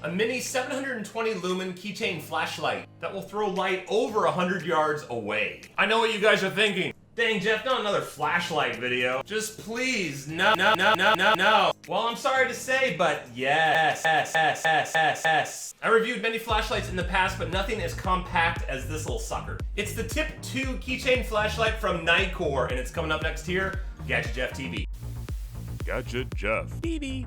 A mini 720 lumen keychain flashlight that will throw light over 100 yards away. I know what you guys are thinking. Dang, Jeff, not another flashlight video. Just please, no. Well, I'm sorry to say, but yes. I reviewed many flashlights in the past, but nothing as compact as this little sucker. It's the TIP2 keychain flashlight from NiteCore, and it's coming up next here, Gadget Jeff TV. Gadget Jeff TV.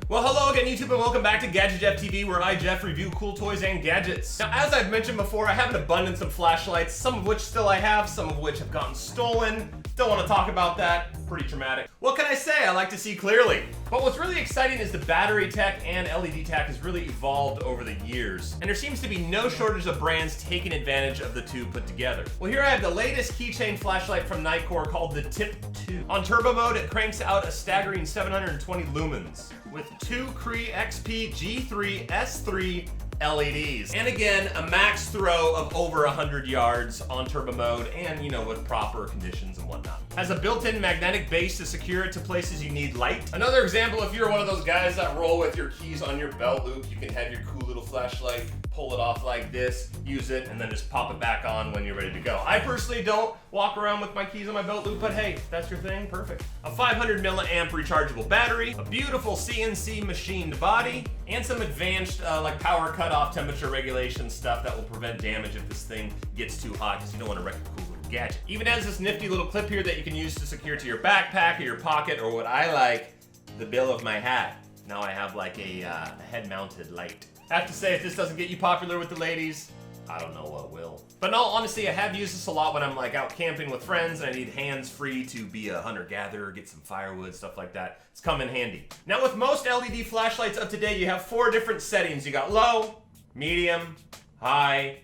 Well, hello again, YouTube, and welcome back to Gadget Jeff TV, where I, Jeff, review cool toys and gadgets. Now, as I've mentioned before, I have an abundance of flashlights, some of which still I have, some of which have gotten stolen. Don't want to talk about that. Pretty traumatic. What can I say? I like to see clearly. But what's really exciting is the battery tech and LED tech has really evolved over the years, and there seems to be no shortage of brands taking advantage of the two put together. Well, here I have the latest keychain flashlight from NiteCore called the TIP2. On turbo mode, it cranks out a staggering 720 lumens with two Cree XP G3 S3 LEDs. And again, a max throw of over 100 yards on turbo mode and, you know, with proper conditions and whatnot. Has a built-in magnetic base to secure it to places you need light. Another example, if you're one of those guys that roll with your keys on your belt loop, you can have your cool little flashlight, pull it off like this, use it, and then just pop it back on when you're ready to go. I personally don't walk around with my keys on my belt loop, but hey, if that's your thing, perfect. A 500 milliamp rechargeable battery, a beautiful CNC machined body, and some advanced like power cutoff temperature regulation stuff that will prevent damage if this thing gets too hot, because you don't want to wreck a cool little gadget. Even has this nifty little clip here that you can use to secure to your backpack or your pocket, or what I like, the bill of my hat. Now I have like a head-mounted light. I have to say, if this doesn't get you popular with the ladies, I don't know what will. But in all honesty, I have used this a lot when I'm like out camping with friends and I need hands-free to be a hunter-gatherer, get some firewood, stuff like that. It's come in handy. Now with most LED flashlights of today, you have 4 different settings. You got low, medium, high,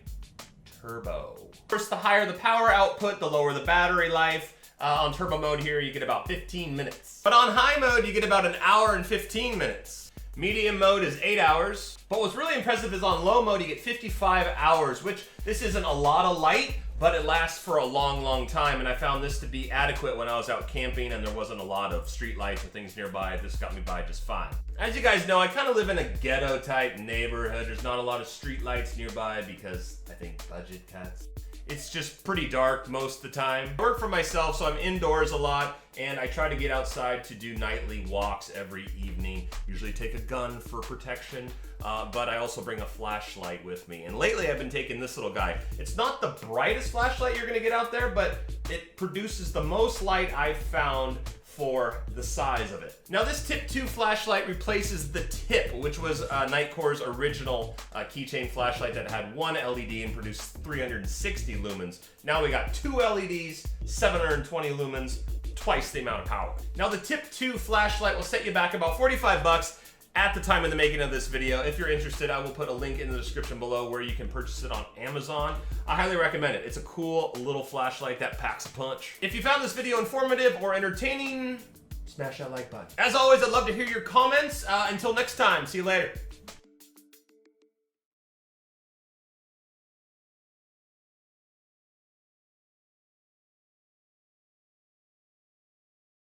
turbo. First, the higher the power output, the lower the battery life. On turbo mode here, you get about 15 minutes. But on high mode, you get about an hour and 15 minutes. Medium mode is 8 hours. But what's really impressive is on low mode, you get 55 hours, which this isn't a lot of light, but it lasts for a long, long time. And I found this to be adequate when I was out camping and there wasn't a lot of street lights or things nearby. This got me by just fine. As you guys know, I kind of live in a ghetto type neighborhood. There's not a lot of street lights nearby because I think budget cuts. It's just pretty dark most of the time. I work for myself, so I'm indoors a lot, and I try to get outside to do nightly walks every evening. Usually take a gun for protection, but I also bring a flashlight with me. And lately I've been taking this little guy. It's not the brightest flashlight you're gonna get out there, but it produces the most light I've found for the size of it. Now this TIP2 flashlight replaces the TIP, which was NiteCore's original keychain flashlight that had 1 LED and produced 360 lumens. Now we got 2 LEDs, 720 lumens, twice the amount of power. Now the TIP2 flashlight will set you back about 45 bucks at the time of the making of this video. If you're interested, I will put a link in the description below where you can purchase it on Amazon. I highly recommend it. It's a cool little flashlight that packs a punch. If you found this video informative or entertaining, smash that like button. As always, I'd love to hear your comments. Until next time, see you later.